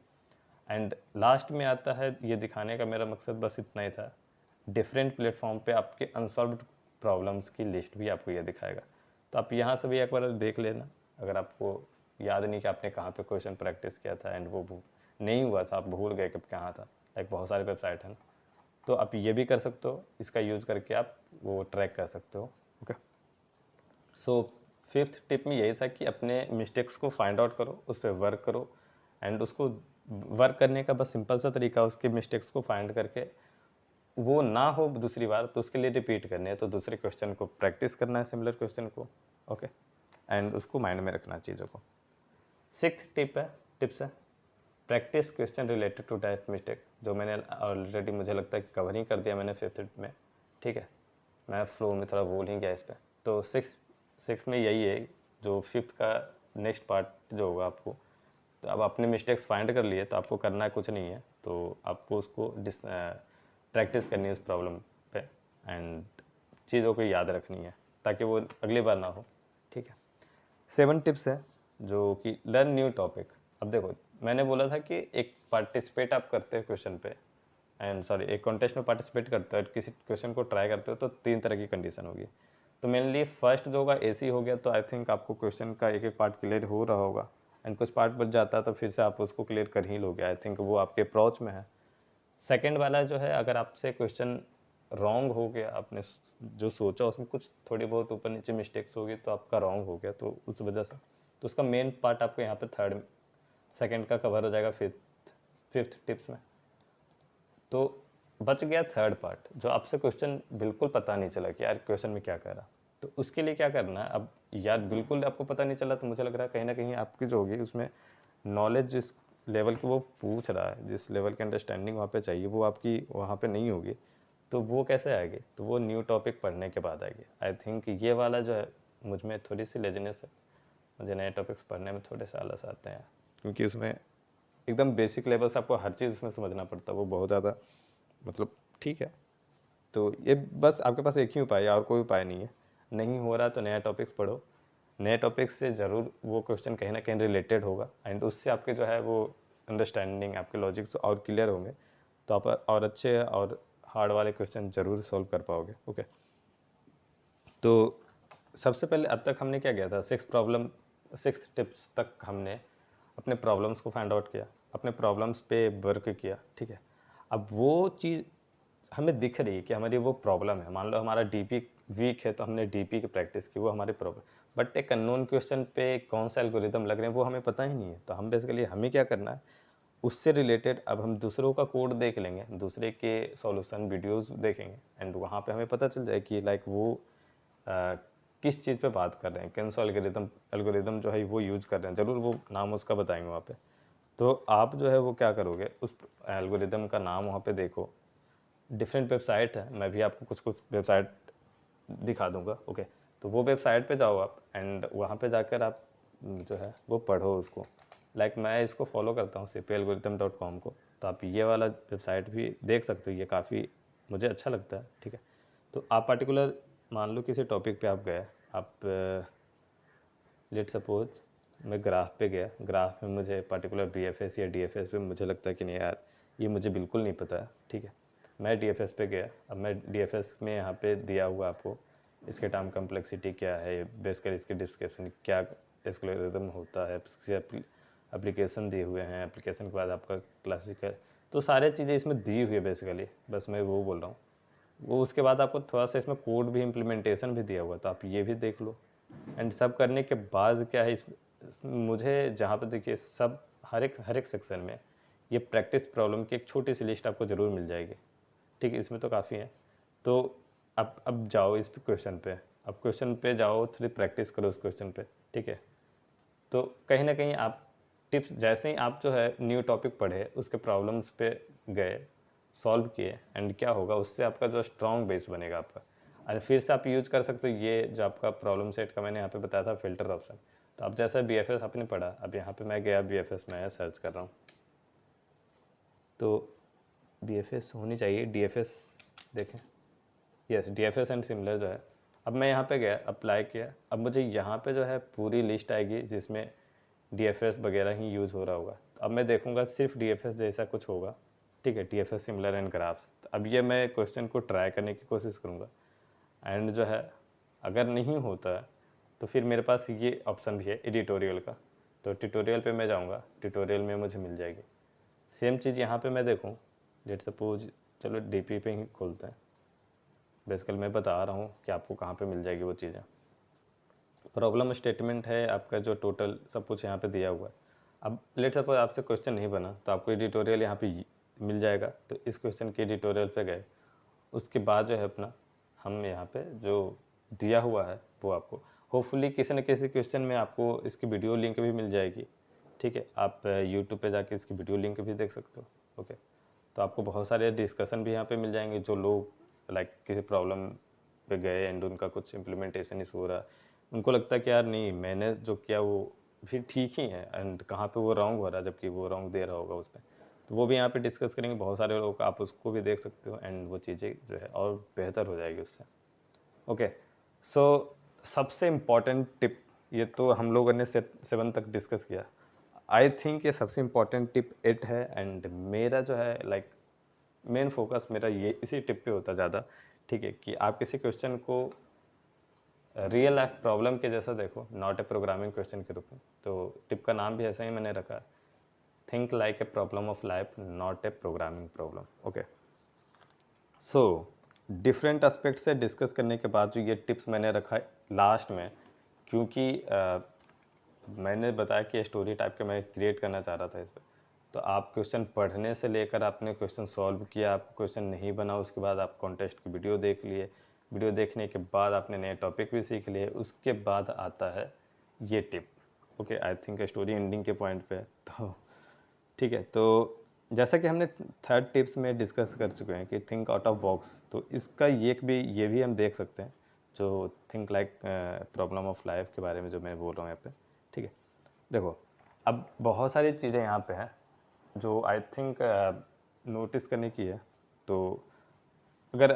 एंड लास्ट में आता है, ये दिखाने का मेरा मकसद बस इतना ही था, डिफरेंट प्लेटफॉर्म पे आपके अनसॉल्व्ड प्रॉब्लम्स की लिस्ट भी आपको ये दिखाएगा। तो आप यहाँ से भी एक बार देख लेना, अगर आपको याद नहीं कि आपने कहाँ पे क्वेश्चन प्रैक्टिस किया था एंड वो नहीं हुआ था, आप भूल गए कब कहाँ था, लाइक बहुत सारे वेबसाइट हैं, तो आप ये भी कर सकते हो, इसका यूज़ करके आप वो ट्रैक कर सकते हो। ओके, सो फिफ्थ टिप में यही था कि अपने मिस्टेक्स को फाइंड आउट करो, उस पर वर्क करो एंड उसको वर्क करने का बस सिंपल सा तरीका, उसके मिस्टेक्स को फाइंड करके वो ना हो दूसरी बार तो उसके लिए रिपीट करने है, तो दूसरे क्वेश्चन को प्रैक्टिस करना है, सिमिलर क्वेश्चन को। ओके, एंड उसको माइंड में रखना चीज़ों को। सिक्स्थ टिप्स है practice question related to that mistake, जो मैंने ऑलरेडी मुझे लगता है कि कवर ही कर दिया मैंने फिफ्थ में, ठीक है। मैं फ्लो में थोड़ा बोल ही गया इस पर। तो सिक्स में यही है, जो फिफ्थ का नेक्स्ट पार्ट जो होगा आपको, तो अब अपने मिस्टेक्स फाइंड कर लिए तो आपको करना कुछ नहीं है, तो आपको उसको प्रैक्टिस करनी है उस प्रॉब्लम पे एंड चीज़ों को याद रखनी है ताकि वो अगली बार ना हो, ठीक है। 7 टिप्स है जो कि लर्न न्यू टॉपिक। अब देखो, मैंने बोला था कि एक पार्टिसिपेट आप करते हो क्वेश्चन पे एंड सॉरी एक कॉन्टेस्ट में पार्टिसिपेट करते हो, किसी क्वेश्चन को ट्राई करते हो, तो 3 तरह की कंडीशन होगी। तो मेनली फर्स्ट जो होगा एसी हो गया, तो आई थिंक आपको क्वेश्चन का एक एक पार्ट क्लियर हो रहा होगा एंड कुछ पार्ट बच जाता है तो फिर से आप उसको क्लियर कर ही लोगे, आई थिंक वो आपके अप्रोच में है। सेकंड वाला जो है, अगर आपसे क्वेश्चन रॉन्ग हो गया, आपने जो सोचा उसमें कुछ थोड़ी बहुत ऊपर नीचे मिस्टेक्स होगी तो आपका रॉन्ग हो गया, तो उस वजह से तो उसका मेन पार्ट आपको यहाँ पे सेकंड का कवर हो जाएगा फिफ्थ टिप्स में। तो बच गया थर्ड पार्ट, जो आपसे क्वेश्चन बिल्कुल पता नहीं चला कि यार क्वेश्चन में क्या कह रहा, तो उसके लिए क्या करना है। अब यार बिल्कुल आपको पता नहीं चला तो मुझे लग रहा है कहीं ना कहीं आपकी जो होगी उसमें नॉलेज जिस लेवल की वो पूछ रहा है, जिस लेवल की अंडरस्टैंडिंग वहाँ पे चाहिए वो आपकी वहाँ पे नहीं होगी, तो वो कैसे आएगी, तो वो न्यू टॉपिक पढ़ने के बाद आएगी। आई थिंक ये वाला जो है, मुझ में थोड़ी सी लेजीनेस है, मुझे नए टॉपिक्स पढ़ने में थोड़े से आलस आते हैं, क्योंकि उसमें एकदम बेसिक लेवल से आपको हर चीज़ उसमें समझना पड़ता है, वो बहुत ज़्यादा मतलब ठीक है। तो ये बस आपके पास एक ही उपाय है और कोई उपाय नहीं है। नहीं हो रहा तो नया टॉपिक्स पढ़ो, नए टॉपिक से ज़रूर वो क्वेश्चन कहीं ना कहीं रिलेटेड होगा एंड उससे आपके जो है वो अंडरस्टैंडिंग, आपके लॉजिक्स और क्लियर होंगे, तो आप और अच्छे और हार्ड वाले क्वेश्चन ज़रूर सॉल्व कर पाओगे। ओके, तो सबसे पहले अब तक हमने क्या किया था, सिक्स टिप्स तक हमने अपने प्रॉब्लम्स को फाइंड आउट किया, अपने प्रॉब्लम्स पे वर्क किया, ठीक है। अब वो चीज़ हमें दिख रही है कि हमारी वो प्रॉब्लम है, मान लो हमारा डीपी वीक है तो हमने डीपी की प्रैक्टिस की, वो हमारी प्रॉब्लम। बट एक अननोन क्वेश्चन पे कौन सा एल्गोरिदम लग रहे हैं वो हमें पता ही नहीं है, तो हम बेसिकली हमें क्या करना है, उससे रिलेटेड अब हम दूसरों का कोड देख लेंगे, दूसरे के सॉल्यूशन वीडियोस देखेंगे एंड वहाँ पे हमें पता चल जाए कि लाइक वो किस चीज़ पे बात कर रहे हैं, कौन सा एल्गोरिदम जो है वो यूज़ कर रहे हैं, ज़रूर वो नाम उसका बताएंगे वहाँ पे। तो आप जो है वो क्या करोगे, उस एल्गोरिदम का नाम वहाँ पे देखो, डिफरेंट वेबसाइट है, मैं भी आपको कुछ कुछ वेबसाइट दिखा दूंगा। ओके, तो वो वेबसाइट पे जाओ आप एंड वहाँ पे जाकर आप जो है वो पढ़ो उसको। लाइक मैं इसको फॉलो करता हूँ cpalgorithm.com को, तो आप ये वाला वेबसाइट भी देख सकते हो, ये काफ़ी मुझे अच्छा लगता है। ठीक है, तो आप पर्टिकुलर मान लो किसी टॉपिक पे आप गए, आप लेट सपोज मैं ग्राफ पे गया, ग्राफ में मुझे पर्टिकुलर BFS या DFS पे मुझे लगता है कि नहीं यार ये मुझे बिल्कुल नहीं पता है। ठीक है, मैं DFS पे गया, अब मैं DFS में यहाँ पे दिया हुआ आपको इसके टाइम कम्प्लेक्सिटी क्या है, बेसिकली इसके डिस्क्रिप्शन क्या एल्गोरिथम होता है, इसके एप्लीकेशन दिए हुए हैं, एप्लीकेशन के बाद आपका क्लासिकल, तो सारी चीज़ें इसमें दी हुई है बेसिकली, बस मैं वो बोल रहा हूँ। वो उसके बाद आपको थोड़ा सा इसमें कोड भी इम्प्लीमेंटेशन भी दिया हुआ है, तो आप ये भी देख लो। एंड सब करने के बाद क्या है मुझे जहाँ पे देखिए सब हर एक सेक्शन में ये प्रैक्टिस प्रॉब्लम की एक छोटी सी लिस्ट आपको ज़रूर मिल जाएगी। ठीक है, इसमें तो काफ़ी है। तो अब जाओ इस क्वेश्चन पे, अब क्वेश्चन पे जाओ, थोड़ी प्रैक्टिस करो उस क्वेश्चन पे। ठीक है, तो कहीं ना कहीं आप टिप्स जैसे ही आप जो है न्यू टॉपिक पढ़े, उसके प्रॉब्लम्स पे गए, सॉल्व किए, एंड क्या होगा उससे आपका जो स्ट्रॉन्ग बेस बनेगा आपका, और फिर से आप यूज कर सकते हो ये जो आपका प्रॉब्लम सेट का मैंने यहाँ पे बताया था फिल्टर ऑप्शन। तो अब जैसा BFS आपने पढ़ा, अब यहाँ पे मैं गया BFS में सर्च कर रहा हूँ, तो BFS होनी चाहिए, DFS देखें, यस DFS एंड सिमिलर जो है। अब मैं यहाँ पे गया, अप्लाई किया, अब मुझे यहाँ पे जो है पूरी लिस्ट आएगी जिसमें DFS वगैरह ही यूज़ हो रहा होगा। तो अब मैं देखूँगा सिर्फ DFS जैसा कुछ होगा। ठीक है, DFS सिमिलर एंड ग्राफ्स। तो अब ये मैं क्वेश्चन को ट्राई करने की कोशिश करूँगा, एंड जो है अगर नहीं होता है तो फिर मेरे पास ये ऑप्शन भी है एडिटोरियल का, तो ट्यूटोरियल पे मैं जाऊँगा, ट्यूटोरियल में मुझे मिल जाएगी सेम चीज़। यहाँ पे मैं देखूँ, लेट सपोज चलो DP पे ही खोलते हैं, बेसिकली मैं बता रहा हूँ कि आपको कहाँ पे मिल जाएगी वो चीज़ें। प्रॉब्लम स्टेटमेंट है आपका जो टोटल सब कुछ यहाँ पे दिया हुआ है। अब लेट सपोज आपसे क्वेश्चन नहीं बना तो आपको एडिटोरियल यहाँ पे मिल जाएगा, तो इस क्वेश्चन के एडिटोरियल पे गए, उसके बाद जो है अपना हम यहाँ पे जो दिया हुआ है वो आपको होपफुली किसी न किसी क्वेश्चन में आपको इसकी वीडियो लिंक भी मिल जाएगी। ठीक है, आप यूट्यूब पे जाके इसकी वीडियो लिंक भी देख सकते हो। ओके, तो आपको बहुत सारे डिस्कशन भी यहाँ पे मिल जाएंगे, जो लोग लाइक किसी प्रॉब्लम पे गए एंड उनका कुछ इम्प्लीमेंटेशन इशू हो रहा है, उनको लगता है कि यार नहीं मैंने जो किया वो भी ठीक ही है, एंड कहाँ पे वो रॉन्ग हो रहा है जबकि वो रॉन्ग दे रहा होगा उस पर, तो वो भी यहाँ पे डिस्कस करेंगे बहुत सारे लोग, आप उसको भी देख सकते हो, एंड वो चीज़ें जो है और बेहतर हो जाएगी उससे। ओके, सो सबसे इम्पॉर्टेंट टिप, ये तो हम लोगों ने 7 तक डिस्कस किया, आई थिंक ये सबसे इम्पॉर्टेंट टिप 8 है, एंड मेरा जो है लाइक मेन फोकस मेरा ये इसी टिप पे होता ज़्यादा। ठीक है, कि आप किसी क्वेश्चन को रियल लाइफ प्रॉब्लम के जैसा देखो, नॉट ए प्रोग्रामिंग क्वेश्चन के रूप में। तो टिप का नाम भी ऐसा ही मैंने रखा है, think like a problem of life not a programming problem. Okay, so different aspect से डिस्कस करने के बाद जो ये टिप्स मैंने रखा है लास्ट में, क्योंकि मैंने बताया कि स्टोरी टाइप के मैं क्रिएट करना चाह रहा था इस पर, तो आप क्वेश्चन पढ़ने से लेकर आपने क्वेश्चन सॉल्व किया, आपको क्वेश्चन नहीं बना, उसके बाद आप कॉन्टेस्ट की वीडियो देख लिए, वीडियो देखने के बाद आपने नए टॉपिक भी सीख लिए, उसके बाद आता है ये tip. Okay, I think story ending के पॉइंट पे, तो ठीक है, तो जैसा कि हमने थर्ड टिप्स में डिस्कस कर चुके हैं कि थिंक आउट ऑफ बॉक्स, तो इसका ये भी हम देख सकते हैं जो think like problem of life के बारे में जो मैं बोल रहा हूँ यहाँ पे। ठीक है, देखो अब बहुत सारी चीज़ें यहाँ पे हैं जो आई थिंक नोटिस करने की है। तो अगर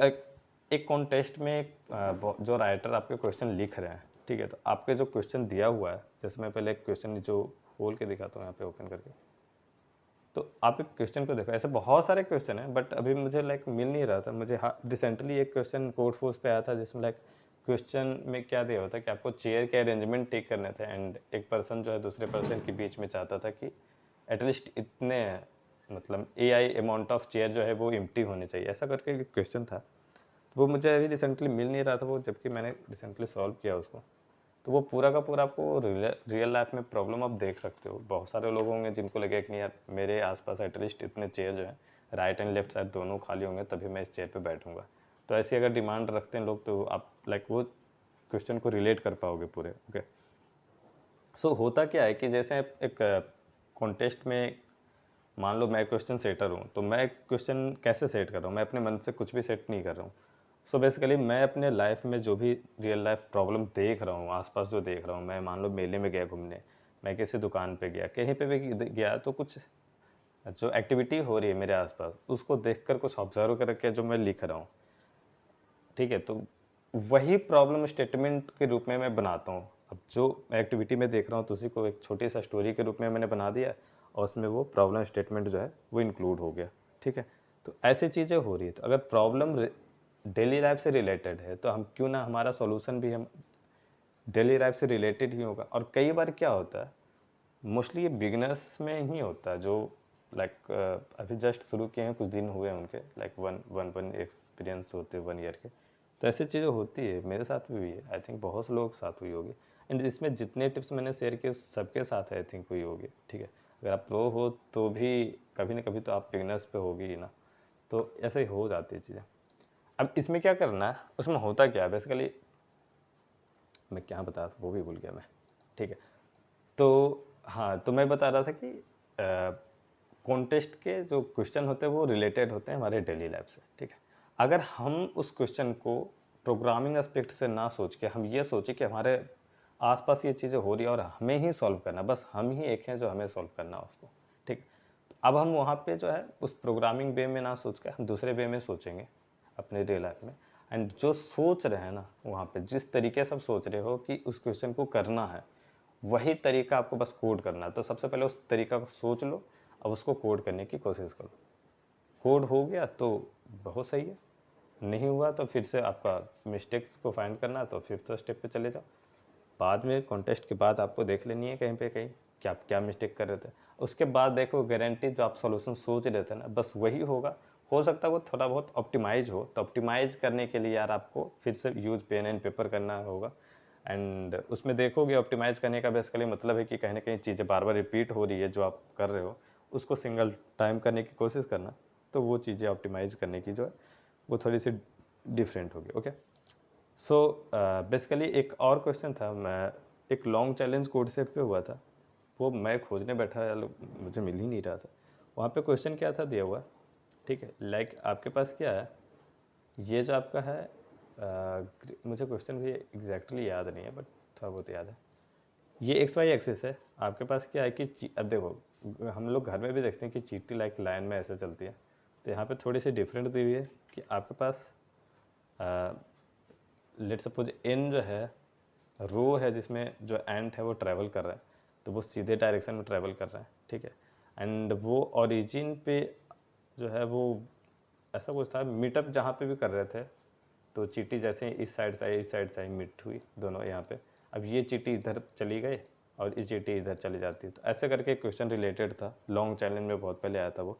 एक कॉन्टेस्ट में जो राइटर आपके क्वेश्चन लिख रहे हैं, ठीक है, तो आपके जो क्वेश्चन दिया हुआ है, जैसे मैं पहले एक क्वेश्चन जो खोल के दिखाता हूँ यहाँ पे ओपन करके, तो आप एक क्वेश्चन को देखो, ऐसे बहुत सारे क्वेश्चन हैं बट अभी मुझे लाइक मिल नहीं रहा था मुझे। हाँ, रिसेंटली एक क्वेश्चन कोड फोर्स पे आया था जिसमें लाइक क्वेश्चन में क्या दिया हुआ था कि आपको चेयर के अरेंजमेंट ठीक करने थे, एंड एक पर्सन जो है दूसरे पर्सन के बीच में चाहता था कि एटलीस्ट इतने मतलब AI अमाउंट ऑफ चेयर जो है वो एम्प्टी होने चाहिए, ऐसा करके एक क्वेश्चन था। तो वो मुझे अभी रिसेंटली मिल नहीं रहा था वो, जबकि मैंने रिसेंटली सॉल्व किया उसको। तो वो पूरा का पूरा आपको रियल लाइफ में प्रॉब्लम आप देख सकते हो। बहुत सारे लोग होंगे जिनको लगे कि नहीं यार मेरे आसपास एटलीस्ट इतने चेयर जो है राइट एंड लेफ्ट साइड दोनों खाली होंगे तभी मैं इस चेयर पे बैठूंगा। तो ऐसी अगर डिमांड रखते हैं लोग तो आप लाइक वो क्वेश्चन को रिलेट कर पाओगे पूरे। ओके, सो होता क्या है कि जैसे एक कॉन्टेस्ट में मान लो मैं क्वेश्चन सेटर हूँ, तो मैं क्वेश्चन कैसे सेट कर रहा हूँ, मैं अपने मन से कुछ भी सेट नहीं कर रहा हूँ। सो बेसिकली मैं अपने लाइफ में जो भी रियल लाइफ प्रॉब्लम देख रहा हूँ, आसपास जो देख रहा हूँ, मैं मान लो मेले में गया घूमने, मैं किसी दुकान पे गया, कहीं पे भी गया, तो कुछ जो एक्टिविटी हो रही है मेरे आसपास उसको देखकर कुछ ऑब्जर्व करके जो मैं लिख रहा हूँ, ठीक है, तो वही प्रॉब्लम स्टेटमेंट के रूप में मैं बनाता हूँ। अब जो एक्टिविटी में देख रहा हूँ तो उसी को एक छोटी सा स्टोरी के रूप में मैंने बना दिया और उसमें वो प्रॉब्लम स्टेटमेंट जो है वो इंक्लूड हो गया, ठीक है। तो ऐसी चीज़ें हो रही है, तो अगर प्रॉब्लम डेली लाइफ से रिलेटेड है तो हम क्यों ना हमारा सॉल्यूशन भी हम डेली लाइफ से रिलेटेड ही होगा। और कई बार क्या होता है, मोस्टली ये बिगिनर्स में ही होता है जो लाइक अभी जस्ट शुरू किए हैं, कुछ दिन हुए हैं उनके, लाइक वन एक्सपीरियंस होते हैं 1 ईयर के। तो ऐसी चीज़ें होती है, मेरे साथ भी हुई है, आई थिंक बहुत से लोगों के साथ हुई होगी। एंड इसमें जितने टिप्स मैंने शेयर किए सबके साथ आई थिंक हुई होगी, ठीक है। अगर आप प्रो हो तो भी कभी ना कभी तो आप बिगिनर्स पे होगी ही ना, तो ऐसे ही हो जाती है चीज़ें। अब इसमें क्या करना है, उसमें होता क्या है बेसिकली, मैं क्या बता वो भी भूल गया मैं, ठीक है। तो हाँ, तो मैं बता रहा था कि कॉन्टेस्ट के जो क्वेश्चन होते हैं वो रिलेटेड होते हैं हमारे डेली लाइफ से, ठीक है। अगर हम उस क्वेश्चन को प्रोग्रामिंग एस्पेक्ट से ना सोच के हम ये सोचें कि हमारे आसपास ये चीज़ें हो रही है और हमें ही सॉल्व करना, बस हम ही एक हैं जो हमें सॉल्व करना है उसको, ठीक। अब हम वहाँ पे जो है उस प्रोग्रामिंग वे में ना सोच के हम दूसरे वे में सोचेंगे अपने रियल लाइफ में। एंड जो सोच रहे हैं ना वहाँ पे, जिस तरीके से आप सोच रहे हो कि उस क्वेश्चन को करना है, वही तरीका आपको बस कोड करना है। तो सबसे पहले उस तरीका को सोच लो, अब उसको कोड करने की कोशिश करो। कोड हो गया तो बहुत सही है, नहीं हुआ तो फिर से आपका मिस्टेक्स को फाइंड करना है, तो फिफ्थ स्टेप पे चले जाओ। बाद में कॉन्टेस्ट के बाद आपको देख लेनी है कहीं पे कहीं कि आप क्या मिस्टेक कर रहे थे। उसके बाद देखो गारंटी जो आप सॉल्यूशन सोच रहे थे ना बस वही होगा। हो सकता है वो थोड़ा बहुत ऑप्टिमाइज हो, तो ऑप्टिमाइज करने के लिए यार आपको फिर से यूज़ पेन एंड पेपर करना होगा। एंड उसमें देखोगे ऑप्टिमाइज करने का बेसिकली मतलब है कि कहीं ना कहीं चीज़ें बार बार रिपीट हो रही है जो आप कर रहे हो, उसको सिंगल टाइम करने की कोशिश करना। तो वो चीज़ें ऑप्टिमाइज करने की जो है वो थोड़ी सी डिफरेंट होगी, ओके। सो बेसिकली एक और क्वेश्चन था, मैं एक लॉन्ग चैलेंज कोड सेप पे हुआ था, वो मैं खोजने बैठा यार, मुझे मिल ही नहीं रहा था। वहाँ पे क्वेश्चन क्या था दिया हुआ, ठीक है, लाइक आपके पास क्या है, ये जो आपका है मुझे क्वेश्चन भी एग्जैक्टली याद नहीं है बट थोड़ा बहुत याद है। ये एक्स वाई एक्सिस है, आपके पास क्या है कि अब देखो हम लोग घर में भी देखते हैं कि चींटी लाइक लाइन में ऐसे चलती है, तो यहाँ पे थोड़ी सी डिफरेंट दी हुई है कि आपके पास लेट सपोज एन जो है रो है जिसमें जो एंट है वो ट्रैवल कर रहा है, तो वो सीधे डायरेक्शन में ट्रैवल कर रहा है, ठीक है। एंड वो ओरिजिन पे जो है वो ऐसा कुछ था, मीटअप जहाँ पे भी कर रहे थे, तो चींटी जैसे इस साइड से आई इस साइड से आई, मीट हुई दोनों यहाँ पे। अब ये चींटी इधर चली गई और ये चींटी इधर चली जाती है, तो ऐसे करके क्वेश्चन रिलेटेड था, लॉन्ग चैलेंज में बहुत पहले आया था वो,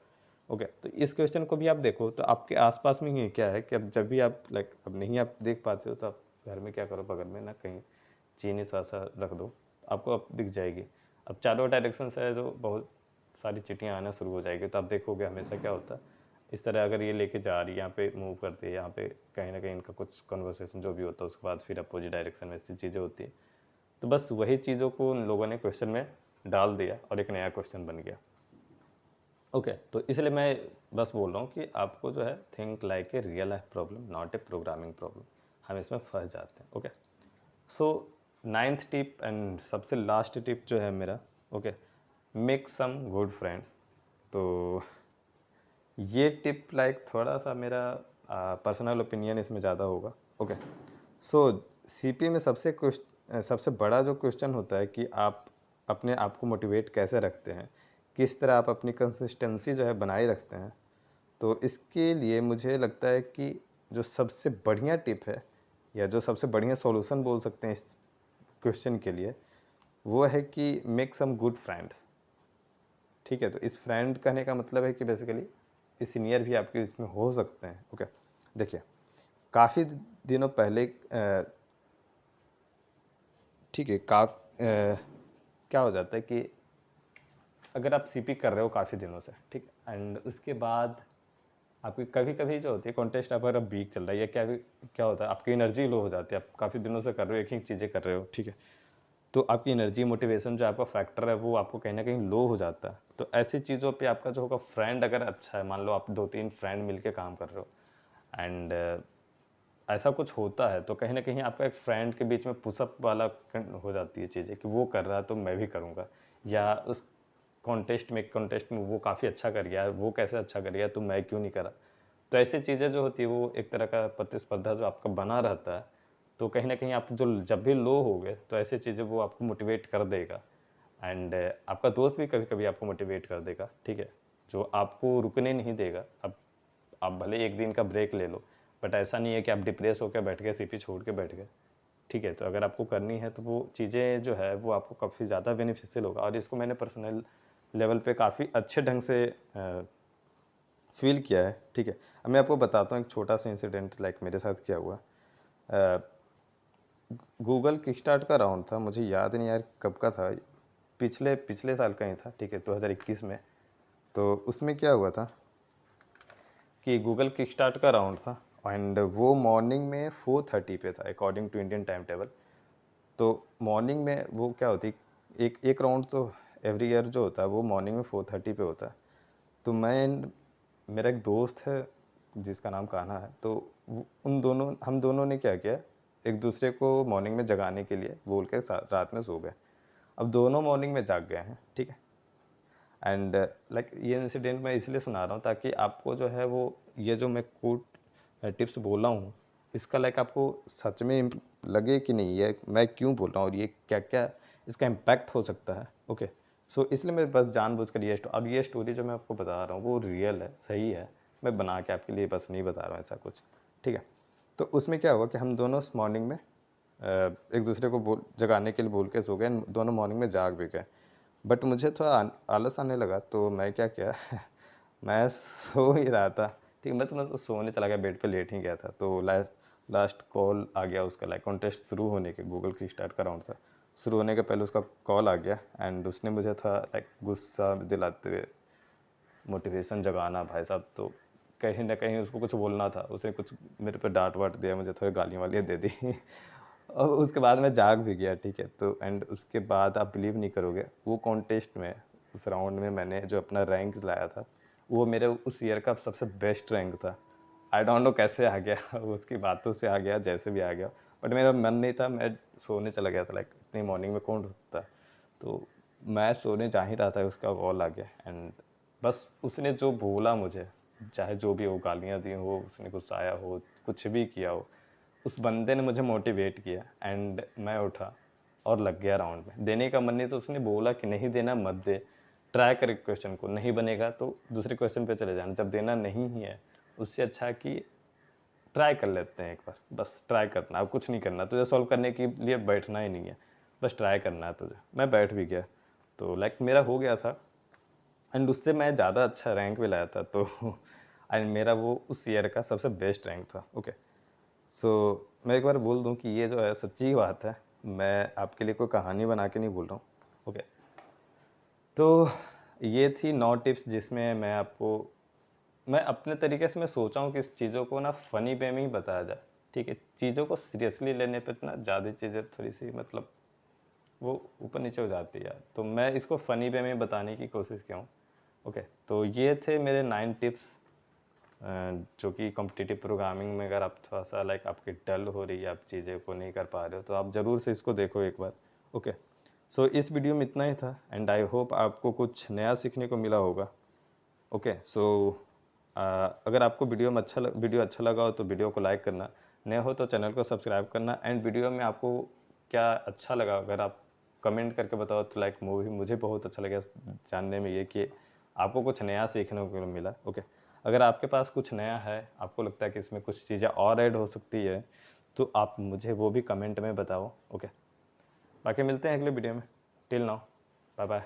ओके। तो इस क्वेश्चन को भी आप देखो तो आपके आसपास में ही क्या है कि अब जब भी आप लाइक अब नहीं आप देख पाते हो तो आप घर में क्या करो, बगल में ना कहीं चीनी थोड़ा सा रख दो, आपको अब दिख जाएगी। अब चारों डायरेक्शन से है जो बहुत सारी चिट्टियाँ आना शुरू हो जाएगी, तो आप देखोगे हमेशा क्या होता है, इस तरह अगर ये लेके जा रही है, यहाँ पे मूव करती है, यहाँ पे कहीं ना कहीं इनका कुछ कन्वर्सेशन जो भी होता है उसके बाद फिर अपोजिट डायरेक्शन में ऐसी चीज़ें होती है। तो बस वही चीज़ों को उन लोगों ने क्वेश्चन में डाल दिया और एक नया क्वेश्चन बन गया, ओके। तो इसलिए मैं बस बोल रहा हूँ कि आपको जो है think like a real life problem not a programming problem, हम इसमें फंस जाते हैं, okay. So 9th tip and सबसे लास्ट टिप जो है मेरा, okay, make some good friends. तो ये टिप लाइक थोड़ा सा मेरा पर्सनल ओपिनियन इसमें ज़्यादा होगा, ओके। सो सीपी में सबसे बड़ा जो क्वेश्चन होता है कि आप अपने आप को मोटिवेट कैसे रखते हैं, किस तरह आप अपनी कंसिस्टेंसी जो है बनाए रखते हैं। तो इसके लिए मुझे लगता है कि जो सबसे बढ़िया टिप है या जो सबसे बढ़िया सॉल्यूशन बोल सकते हैं इस क्वेश्चन के लिए, वो है कि मेक सम गुड फ्रेंड्स, ठीक है। तो इस फ्रेंड कहने का मतलब है कि बेसिकली इस सीनियर भी आपके इसमें हो सकते हैं, ओके। देखिए काफ़ी दिनों पहले ठीक है क्या हो जाता है कि अगर आप सीपी कर रहे हो काफ़ी दिनों से, ठीक, एंड उसके बाद आपकी कभी कभी जो होती है कॉन्टेस्ट अगर अब वीक चल रहा है या क्या होता है, आपकी एनर्जी लो हो जाती है, आप काफ़ी दिनों से कर रहे हो एक ही चीज़ें कर रहे हो, ठीक है। तो आपकी एनर्जी मोटिवेशन जो आपका फैक्टर है वो आपको कहीं ना कहीं लो हो जाता है। तो ऐसी चीज़ों पे आपका जो होगा फ्रेंड अगर अच्छा है, मान लो आप 2-3 फ्रेंड मिलके काम कर रहे हो एंड ऐसा कुछ होता है तो कहीं ना कहीं आपका एक फ्रेंड के बीच में पुशअप वाला हो जाती है चीज़ें कि वो कर रहा है तो मैं भी करूँगा, या उस कॉन्टेस्ट में वो काफ़ी अच्छा कर गया, वो कैसे अच्छा कर गया तो मैं क्यों नहीं करा। तो ऐसी चीज़ें जो होती है वो एक तरह का प्रतिस्पर्धा जो आपका बना रहता है, तो कहीं ना कहीं आप जो जब भी लो हो गए तो ऐसी चीज़ें वो आपको मोटिवेट कर देगा। एंड आपका दोस्त भी कभी कभी आपको मोटिवेट कर देगा, ठीक है, जो आपको रुकने नहीं देगा। अब आप भले एक दिन का ब्रेक ले लो, बट ऐसा नहीं है कि आप डिप्रेस होकर बैठ गए, सीपी छोड़ के बैठ गए, ठीक है। तो अगर आपको करनी है तो वो चीज़ें जो है वो आपको काफ़ी ज़्यादा बेनिफिशियल होगा, और इसको मैंने पर्सनल लेवल पे काफ़ी अच्छे ढंग से फील किया है, ठीक है। अब मैं आपको बताता हूँ एक छोटा सा इंसिडेंट लाइक मेरे साथ क्या हुआ। गूगल किकस्टार्ट का राउंड था, मुझे याद नहीं यार कब का था, पिछले पिछले साल का ही था, ठीक है, 2021 में। तो उसमें क्या हुआ था कि गूगल किकस्टार्ट का राउंड था एंड वो मॉर्निंग में 4:30 पे था according to Indian time table. तो मॉर्निंग में वो क्या होती, एक एक राउंड तो एवरी ईयर जो होता है वो मॉर्निंग में 4:30 पे होता है। तो मैं, मेरा एक दोस्त है जिसका नाम कान्हा है, तो हम दोनों ने क्या किया, एक दूसरे को मॉर्निंग में जगाने के लिए बोल के रात में सो गए। अब दोनों मॉर्निंग में जाग गए हैं, ठीक है। एंड लाइक ये इंसिडेंट मैं इसलिए सुना रहा हूँ ताकि आपको जो है वो ये जो मैं कोट टिप्स बोला हूँ इसका लाइक आपको सच में लगे कि नहीं, ये मैं क्यों बोल रहा हूँ और ये क्या क्या इसका इम्पैक्ट हो सकता है। ओके, सो इसलिए मैं बस जानबूझकर अब ये स्टोरी जो मैं आपको बता रहा हूँ वो रियल है, सही है, मैं बना के आपके लिए बस नहीं बता रहा हूँ ऐसा कुछ, ठीक है। तो उसमें क्या हुआ कि हम दोनों मॉर्निंग में एक दूसरे को जगाने के लिए बोल के सो गए, दोनों मॉर्निंग में जाग भी गए। बट मुझे थोड़ा आलस आने लगा तो मैं क्या किया मैं सो ही रहा था, ठीक है, मैं तो सोने चला गया, बेड पे लेट ही गया था। तो लास्ट कॉल आ गया उसका, लाइक कॉन्टेस्ट शुरू होने के, गूगल की स्टार्ट का राउंड था, शुरू होने के पहले उसका कॉल आ गया एंड उसने मुझे था लाइक गुस्सा दिलाते हुए मोटिवेशन जगाना भाई साहब। तो कहीं ना कहीं उसको कुछ बोलना था, उसने कुछ मेरे पे डांट वाट दिया, मुझे थोड़ी गालियाँ वालियाँ दे दी और उसके बाद मैं जाग भी गया, ठीक है। तो एंड उसके बाद आप बिलीव नहीं करोगे, वो कॉन्टेस्ट में उस राउंड में मैंने जो अपना रैंक लाया था वो मेरे उस ईयर का सबसे बेस्ट रैंक था। आई डोंट नो कैसे आ गया उसकी बातों से आ गया, जैसे भी आ गया, बट मेरा मन नहीं था, मैं सोने चला गया था, लाइक इतनी मॉर्निंग में कौन उठता है। तो मैं सोने जा ही रहा था, उसका कॉल आ गया एंड बस उसने जो बोला मुझे, चाहे जो भी हो, गालियाँ दी हो, उसने गुस्साया हो, कुछ भी किया हो, उस बंदे ने मुझे मोटिवेट किया एंड मैं उठा और लग गया राउंड में। देने का मन नहीं तो उसने बोला कि नहीं देना मत दे, ट्राई कर क्वेश्चन को, नहीं बनेगा तो दूसरे क्वेश्चन पे चले जाना, जब देना नहीं ही है उससे अच्छा कि ट्राई कर लेते हैं एक बार, बस ट्राई करना, अब कुछ नहीं करना तुझे, सॉल्व करने के लिए बैठना ही नहीं है, बस ट्राई करना है तुझे। मैं बैठ भी गया, तो लाइक मेरा हो गया था एंड उससे मैं ज़्यादा अच्छा रैंक भी लाया था। तो एंड मेरा वो उस ईयर का सबसे बेस्ट रैंक था। ओके, सो मैं एक बार बोल दूं कि ये जो है सच्ची बात है, मैं आपके लिए कोई कहानी बना के नहीं बोल रहा हूँ। ओके, तो ये थी 9 टिप्स जिसमें मैं अपने तरीके से मैं सोचा हूँ कि इस चीज़ों को ना फ़नी वे में ही बताया जाए, ठीक है। चीज़ों को सीरियसली लेने पे ना ज़्यादा चीज़ें थोड़ी सी मतलब वो ऊपर नीचे हो जाती है, तो मैं इसको फ़नी वे में बताने की कोशिश किया हूँ। ओके, तो ये थे मेरे 9 टिप्स जो कि कॉम्पिटिटिव प्रोग्रामिंग में अगर आप थोड़ा सा लाइक आपकी डल हो रही है, आप चीज़ें को नहीं कर पा रहे हो, तो आप ज़रूर से इसको देखो एक बार। ओके, सो इस वीडियो में इतना ही था एंड आई होप आपको कुछ नया सीखने को मिला होगा। ओके, सो अगर आपको वीडियो अच्छा लगा हो तो वीडियो को लाइक करना, नए हो तो चैनल को सब्सक्राइब करना एंड वीडियो में आपको क्या अच्छा लगा अगर आप कमेंट करके बताओ तो लाइक मूवी मुझे बहुत अच्छा लगा जानने में ये कि आपको कुछ नया सीखने को मिला। ओके, अगर आपके पास कुछ नया है, आपको लगता है कि इसमें कुछ चीज़ें और ऐड हो सकती है, तो आप मुझे वो भी कमेंट में बताओ। ओके, बाकी मिलते हैं अगले वीडियो में। Till now, bye bye.